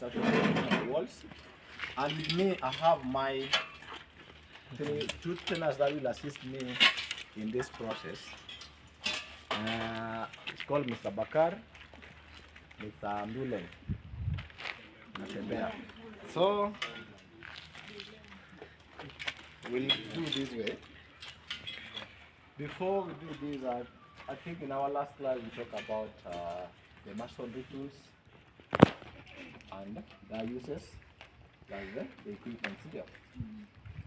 started on the walls. And with me, I have my two trainers that will assist me in this process. It's called Mr. Bakar, Mr. Mbulen. So we'll do this way. Before we do this, I think in our last class we talked about the masonry tools and their uses, like the equipment here.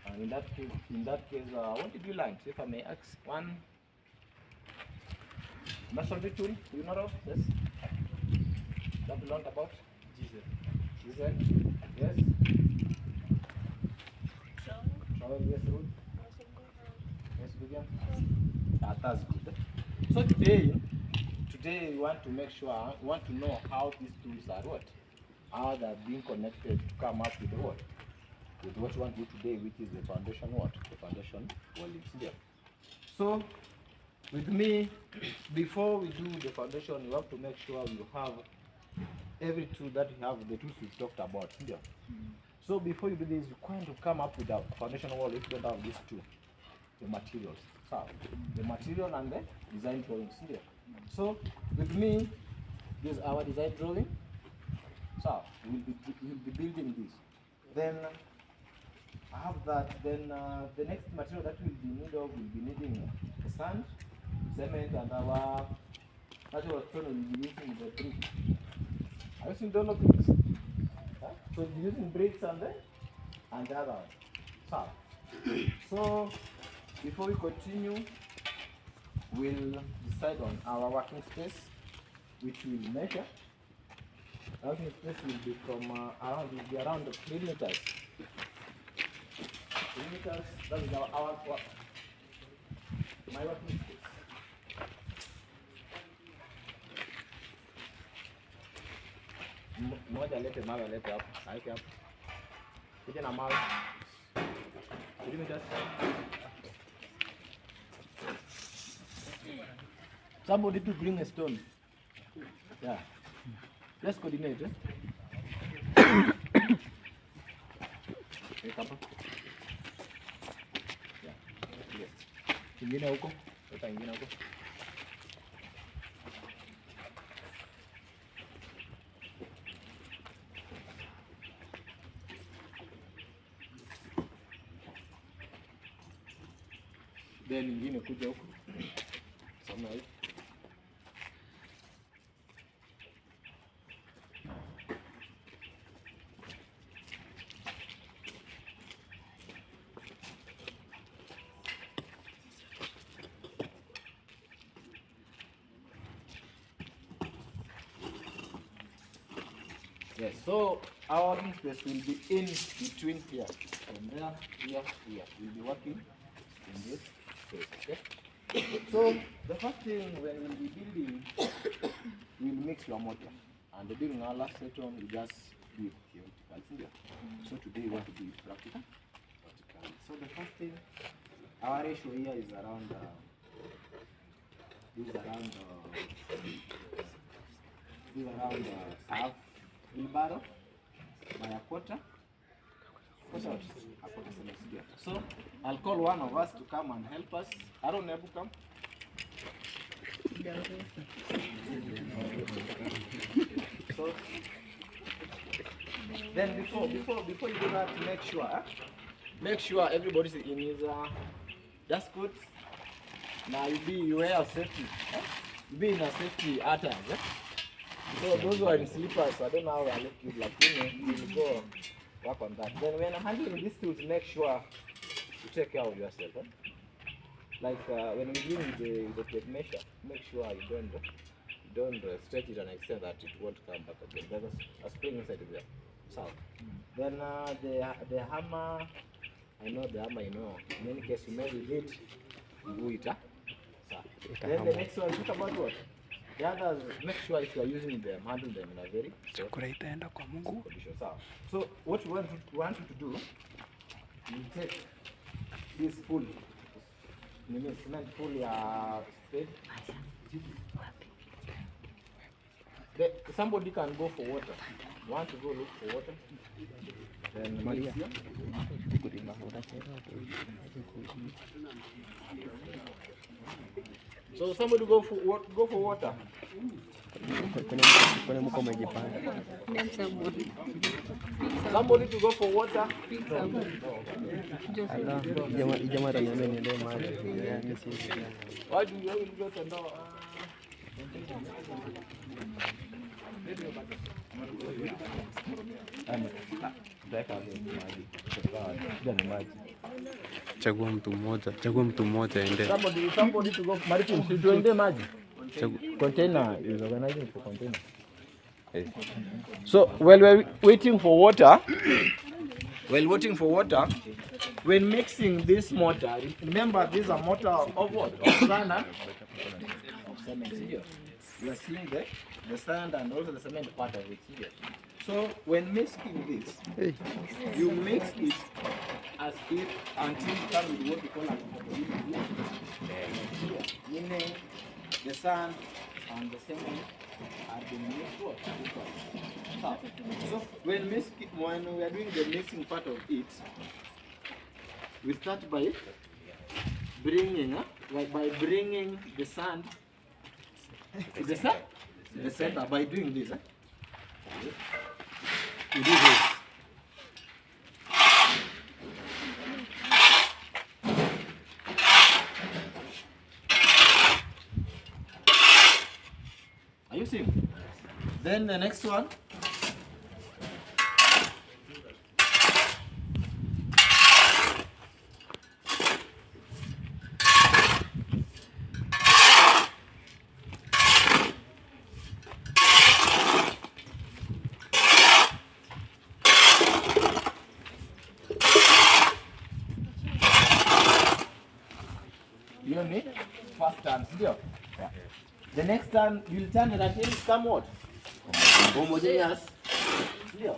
And in that case, what did you learn? If I may ask, one masonry tool, do you know of? Yes. That you learned about? Jesus. Yes. Trowel, yes, Ruth. Yes, Vivian. That's good. So today we want to make sure, we want to know how these tools are what? How they're being connected to come up with the what? With what we want to do today, which is the foundation what? The foundation wall is here. So with me, before we do the foundation, you have to make sure you have every tool that you have, the tools we've talked about here. So before you do this, you kind of come up with a foundation wall if you don't have these two, the materials. So the material and the design drawings here. So with me, this is our design drawing. So we'll be building this. Then I have that. Then the next material that we'll be needing the sand, cement, and our natural stone. We'll be using the bricks. Are you seeing the bricks? Huh? So we'll be using bricks and the other one. So before we continue, we'll decide on our working space, which we'll measure. Our working space will be from around 3 meters. 3 meters. That is our my working space. Moja lete mawe lete hapo. Haike hapo. Kuja na mawe. 3 meters. Somebody to bring a stone. Yeah. Let's coordinate. Ingine huko. Weka ingine huko. Then ingine kuja huko. Sama hivi. Yes, so our working space will be in between here. From there, here. We'll be working in this space, okay? So the first thing when we'll be building, we'll mix your mortar. And during our last session, we just do it theoretical. So today we want to do it practical. So the first thing, our ratio here is around half wheelbarrow by a quarter. So I'll call one of us to come and help us. Aaron, Nebu, come. So then before you do that, make sure everybody's in his dust coats. Now you wear safety. You be in a safety attire. So those who are in slippers, I don't know how I left you, like you will go work on that. Then when handling these tools, make sure you take care of yourself. Like when you're doing the tape measure, make sure you don't stretch it and extend that it won't come back again. There's a spring inside there. So then the hammer, I know the hammer, in any case you may hit it. Then the next one, think about what? The others, make sure if you are using them, handle them in a very condition. So what we want you to do, you take this full, cement full spade. Somebody can go for water. Want to go look for water? Then Maria. So somebody go for water. Somebody to go for water. Why do you go to know? Chagua mtu mmoja ende. Somebody to go Maritim, tuende maji. Container is organizing for container. So while we're waiting for water, when mixing this mortar, remember this is a mortar of what? Of sand and of cement here. You are seeing the sand and also the cement part of it here. So when mixing this, you mix it as if until you come with what we call a composition. Meaning the sand and the cement are being mixed what? So when we are doing the mixing part of it, we start by bringing the sand to the center by doing this. We do this. Are you seeing? Then the next one. You know me? First turn, yeah. The next turn, you'll turn it until it's come what? Homogeneous. Yeah.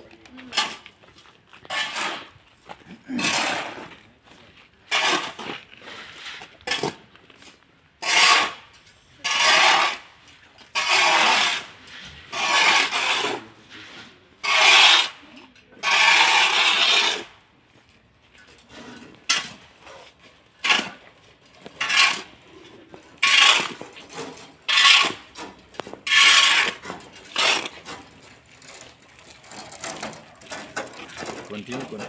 Continue.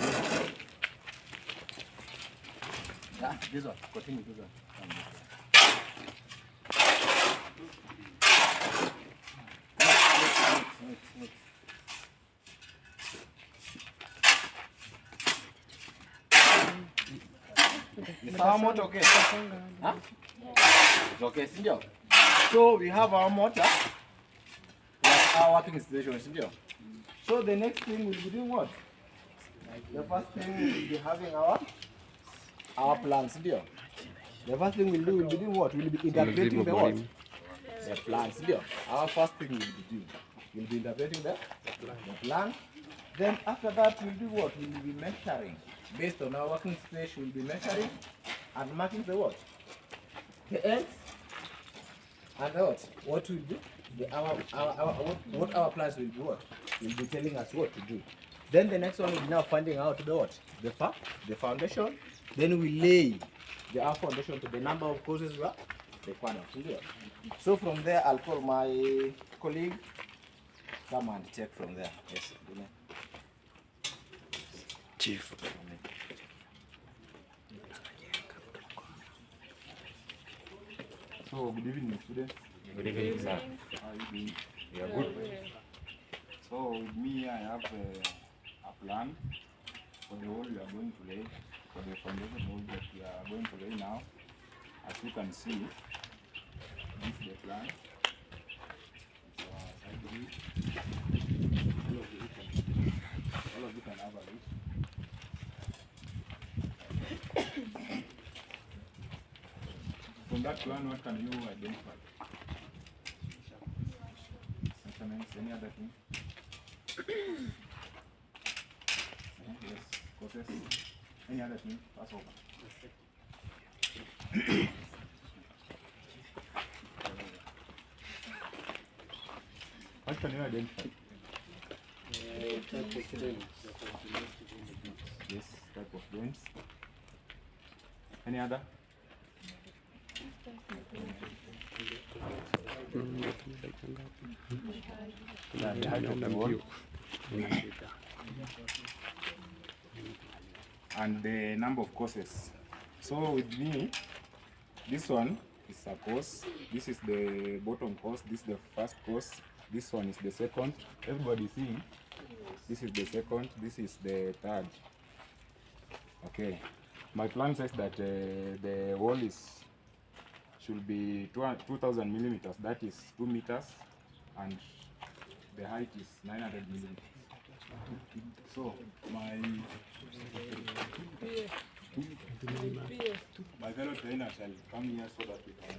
Yeah, this one. Continue this one. Next. Is our motor okay? Huh? It's okay, sindio? So we have our motor. That's our working station, sindio? So the next thing we'll be doing what? The first thing we'll be having our plants here. The first thing we'll be doing what? We'll be interpreting the what? The plants here. Our first thing we'll be doing. We'll be interpreting the plant. Then after that we'll do what? We'll be measuring. Based on our working space, we'll be measuring and marking the what? The ends and the what? What we'll do? What our plants will do what? Will be telling us what to do. Then the next one is now finding out the what? The foundation. Then we lay our foundation to the number of courses we are required to do. So from there, I'll call my colleague. Come and check from there. Yes. Chief. So good evening, students. Good evening, sir. How are you doing? We are good. So with me, I have a plan for the wall we are going to lay, for the foundation wall that we are going to lay now. As you can see, this is the plan. All of you can have a look. From that plan, what can you identify? Measurements, any other thing? Yes, courses. Any other thing? Pass over. What can you identify? Yes, type of joints. Any other? Yeah, the height of the wall. And the number of courses. So with me, this one is a course. This is the bottom course. This is the first course. This one is the second. Everybody seeing? This is the second. This is the third. Okay. My plan says that the wall should be 2,000 millimeters. That is 2 meters, and the height is 900 millimeters. So my fellow trainer shall come here so that we can.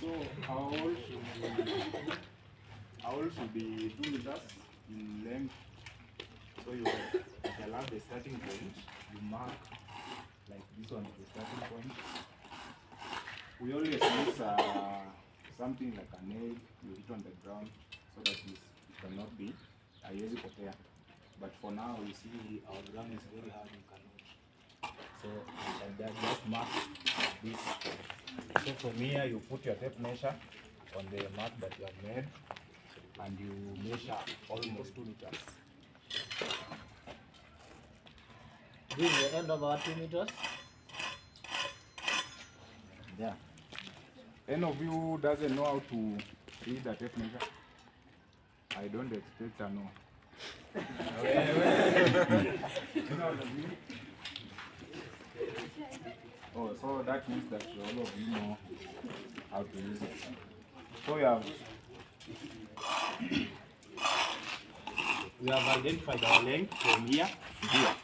So our wall should be 2 meters in length. So you shall have the starting point. You mark like this one is the starting point. We always use something like a nail. You hit on the ground so that it cannot be haiwezi potea. But for now, you see our ground is very hard. You cannot. So like that, just mark this. So from here, you put your tape measure on the mark that you have made, and you measure almost 2 meters. This is the end of our 2 meters. Yeah. Any of you doesn't know how to read the tape measure? I don't expect to know. Oh, so that means that all of you know how to use it. So we have identified our length from here to here.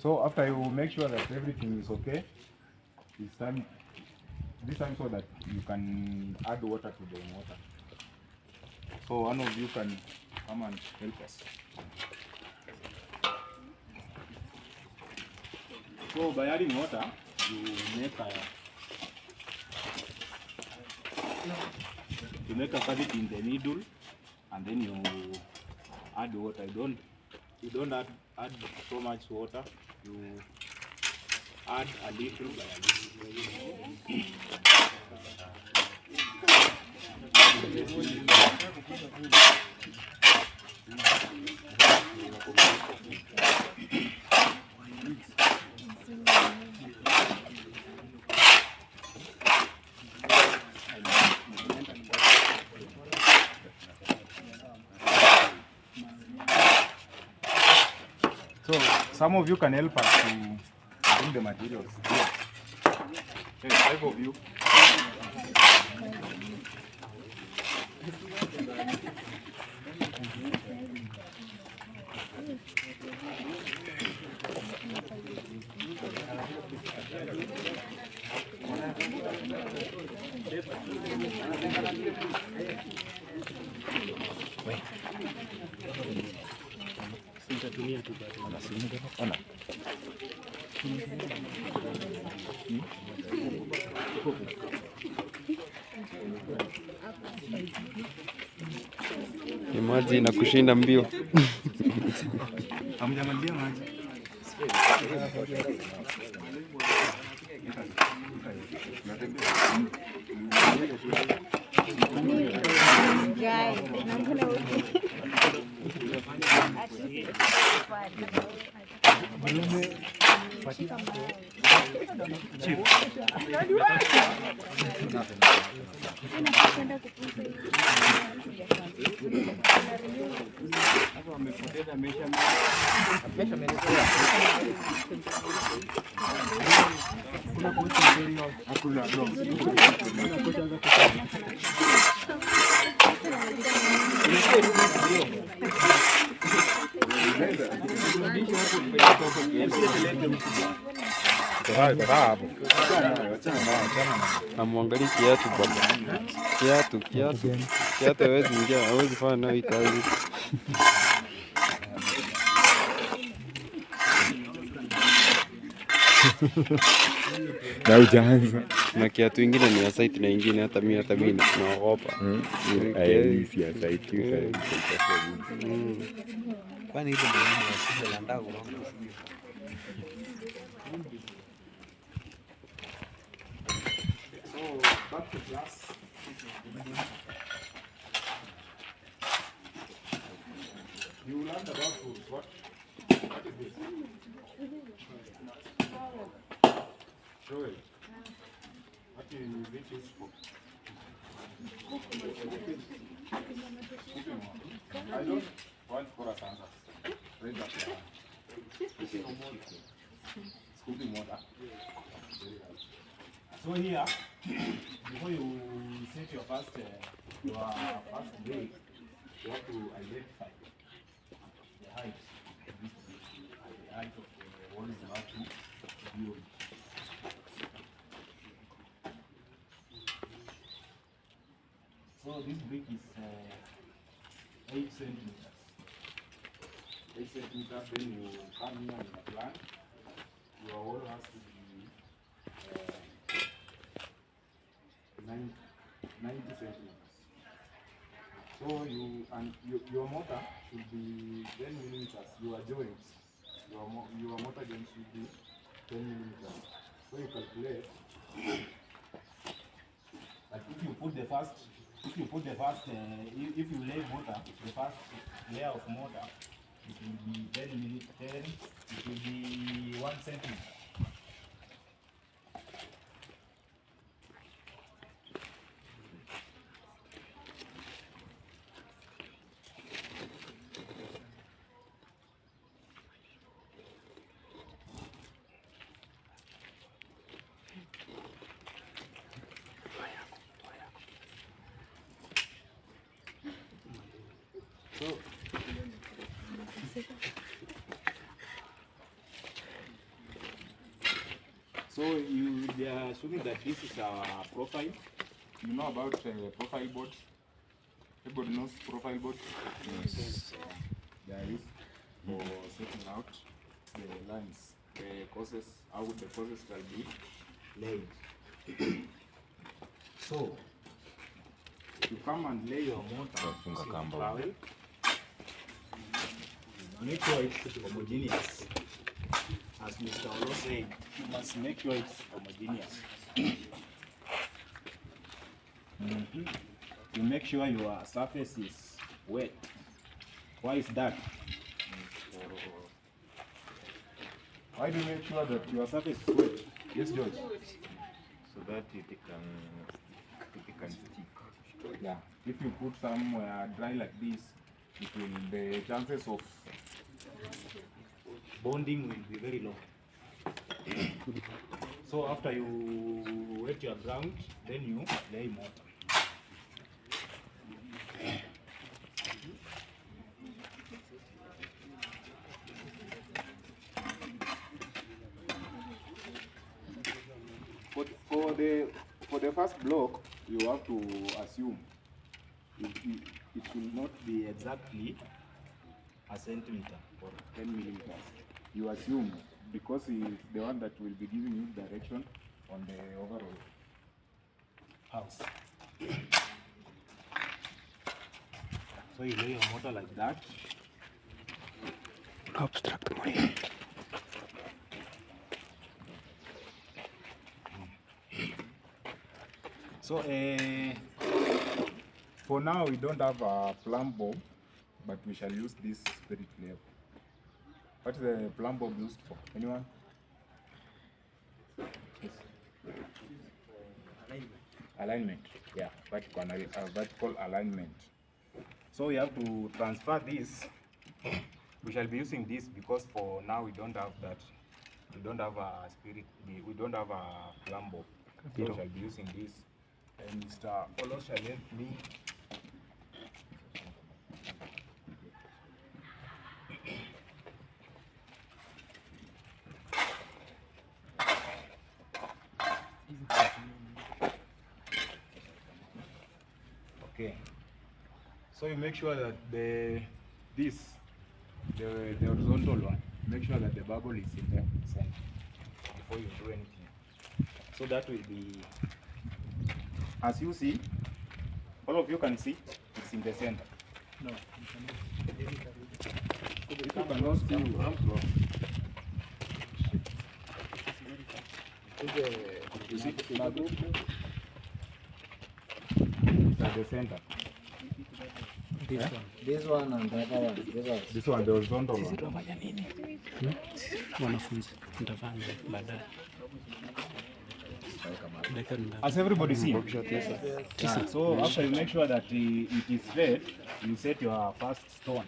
So after you make sure that everything is okay, it's time this time so that you can add water to the water. So one of you can come and help us. So by adding water, you make a cavity in the middle, and then you add water. You don't add so much water. You add a little by a little. So some of you can help us to bring the materials here. Okay, 5 of you. Ni maji inakushinda mbio. Hamjamalizia maji. Chief. Hapo amepoteza measurement. Hakuna Amwangalie kiatu baba. Kiatu hawezi ingia, hawezi fanya nayo hii kazi. na ujaanza. Na kiatu ingine ni ya site na ingine hata mimi naogopa. Si ya site. Kwani hizo ndio wasije la ndago. So back to class. You learned about food. What is this? Joel, what is it used for? I don't want for us answers. Read that. Scooping water. So here, before you set your first break, you have to identify the height of this brick and the height of the wall you have to build. So this brick is 8 centimeters. 8 centimeters, then you come here in the plan. Your wall has to be 90 centimeters. So your motor should be 10 millimeters. Your joints, your motor joints should be 10 millimeters. So you calculate. Like if you put the first, if you lay motor, the first layer of motor, it will be 10 millimeters. It will be 1 centimeter. So they are assuming that this is our profile. You know about profile boards? Everybody knows profile boards? Yes. They are used for setting out the lines, the courses, how the courses shall be laid. So, you come and lay your motor. Make sure it's homogeneous. As Mr. Olo said, you must make sure it's homogeneous. You make sure your surface is wet. Why is that? Why do you make sure that your surface is wet? Yes, George? So that it can stick. Yeah. If you put somewhere dry like this, the chances of bonding will be very low. So after you wet your ground, then you lay mortar. For the first block, you have to assume it will not be exactly a centimeter or 10 millimeters. You assume, because he is the one that will be giving you direction on the overall house. So you lay your mortar like that. Abstract money. So for now we don't have a plumb bob, but we shall use this spirit level. What is the plumb bob used for? Anyone? Yes. Alignment. Yeah, vertical alignment. So we have to transfer this. We shall be using this because for now we don't have that. We don't have a spirit. We don't have a flambo. So we shall be using this. And Mr. Olo shall help me. Okay. So you make sure that the horizontal one, make sure that the bubble is in the center before you do anything. So that will be, as you see, all of you can see it's in the center. No. If you cannot see, you have to. You see, it's at the center. This one and the other one. This one, the horizontal one. Wanafunzi mtafanya baadaye. As everybody see. Yeah. So after you make sure that it is straight, you set your first stone.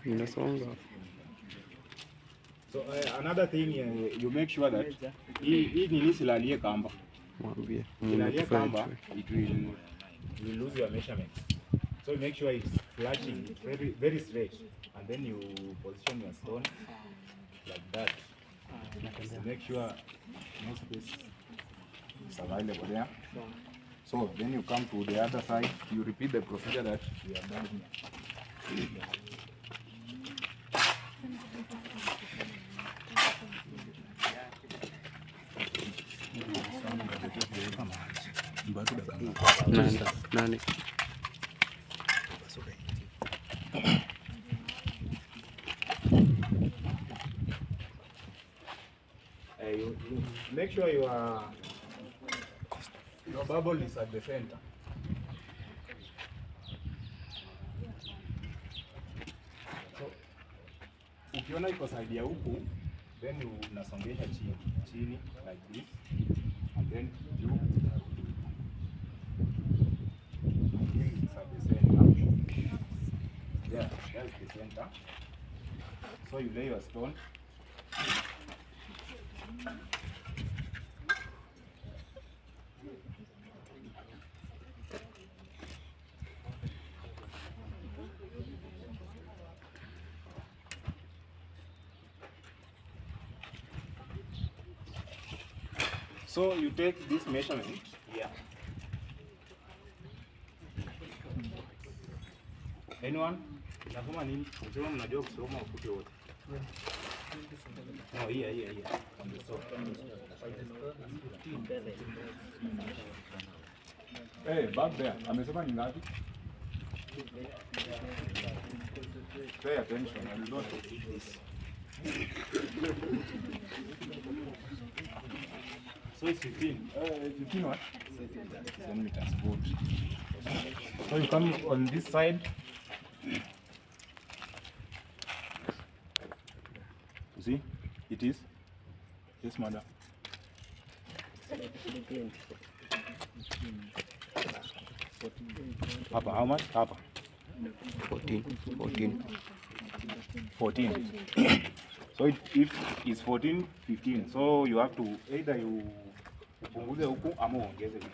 Inasonga. So another thing, you make sure that hii nini silalie kamba. Mwambie. Silalie kamba, it will lose your measurements. So make sure it's flashing very, very straight, and then you position your stone like that. So make sure no space is available there. So then you come to the other side, you repeat the procedure that we have done here. Nani? You make sure your bubble is at the center. So ukiona iko side ya huku, then unasongesha chini like this, and then you it's at the center. Yeah, that's the center. So you lay your stone. So you take this measurement here. Anyone? Nasoma nini? Msoma mnajua kusoma ukuti wote. No, here. On the top. Hey, back there. Amesema ni ngapi? Pay attention. I will not take this. So it's 15. 15 what? 10 meters. Good. So you come on this side. You see? It is. Yes, madam. Papa, how much? Papa. 14. 14. So if it's 14, 15. So you have to either you upunguze huku ama uongeze huku.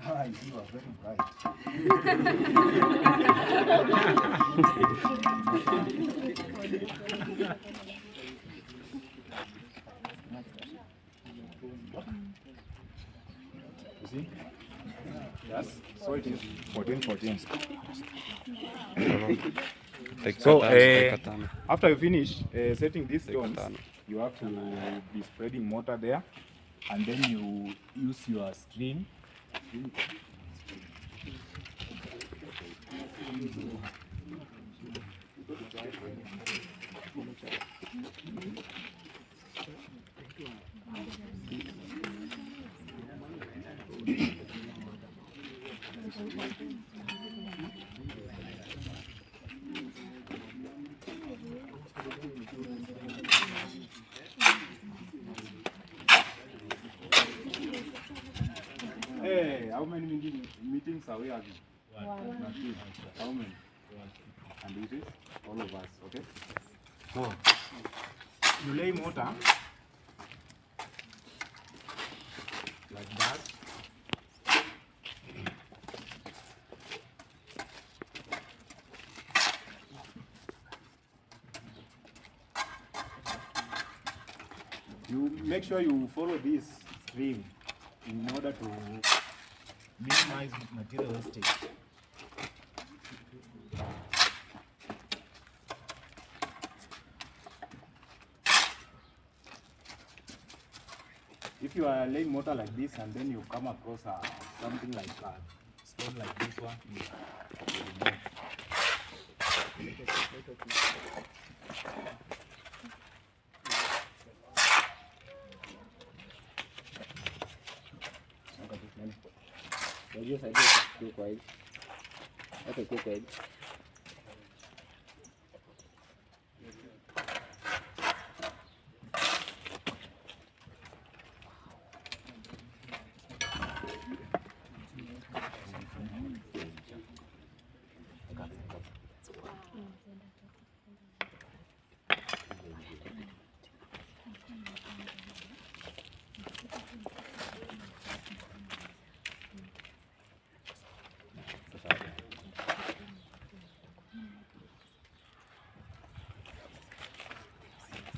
Ah, you are very bright. You see? Yes. So it is 14. So after you finish setting these stones, you have to be spreading mortar there, and then you use your screen. Hey, how many meetings are we having? One. How many? And it is all of us, okay? So, you lay mortar like that. You make sure you follow this stream in order to minimize material wastage. If you are laying mortar like this and then you come across something like a stone like this one, you remove.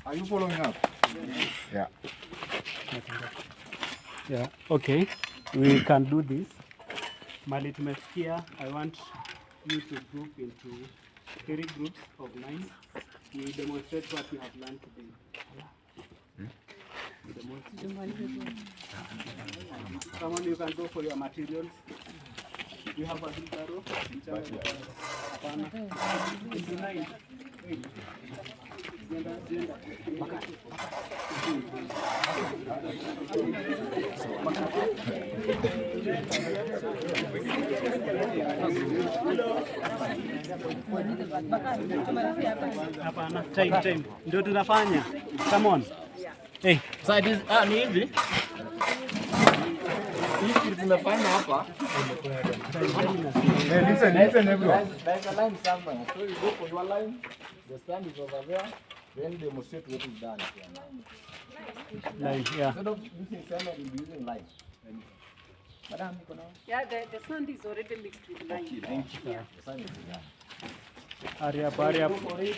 Are you following up? Yeah. Yeah, okay. We can do this. Mali tumefikia, I want you to group into 3 groups of 9. We demonstrate what you have learned today. Someone, you can go for your materials. You have a wheelbarrow. Hapana. Into 9. Wait. Hapana, time. Ndio tunafanya. Come on. Hey, So it is ni hivi. Hivi tumefanya hapa. Hey, listen everyone. There's a line somewhere. So you go for your line. The stand is over there. Then demonstrate what is done here now. line, yeah. Instead of using cement, you'll be using lime. Madam, you know? Yeah, the sand is already mixed with lime. Thank you. Yeah. The sand is there. Hurry up, hurry up. Go for it.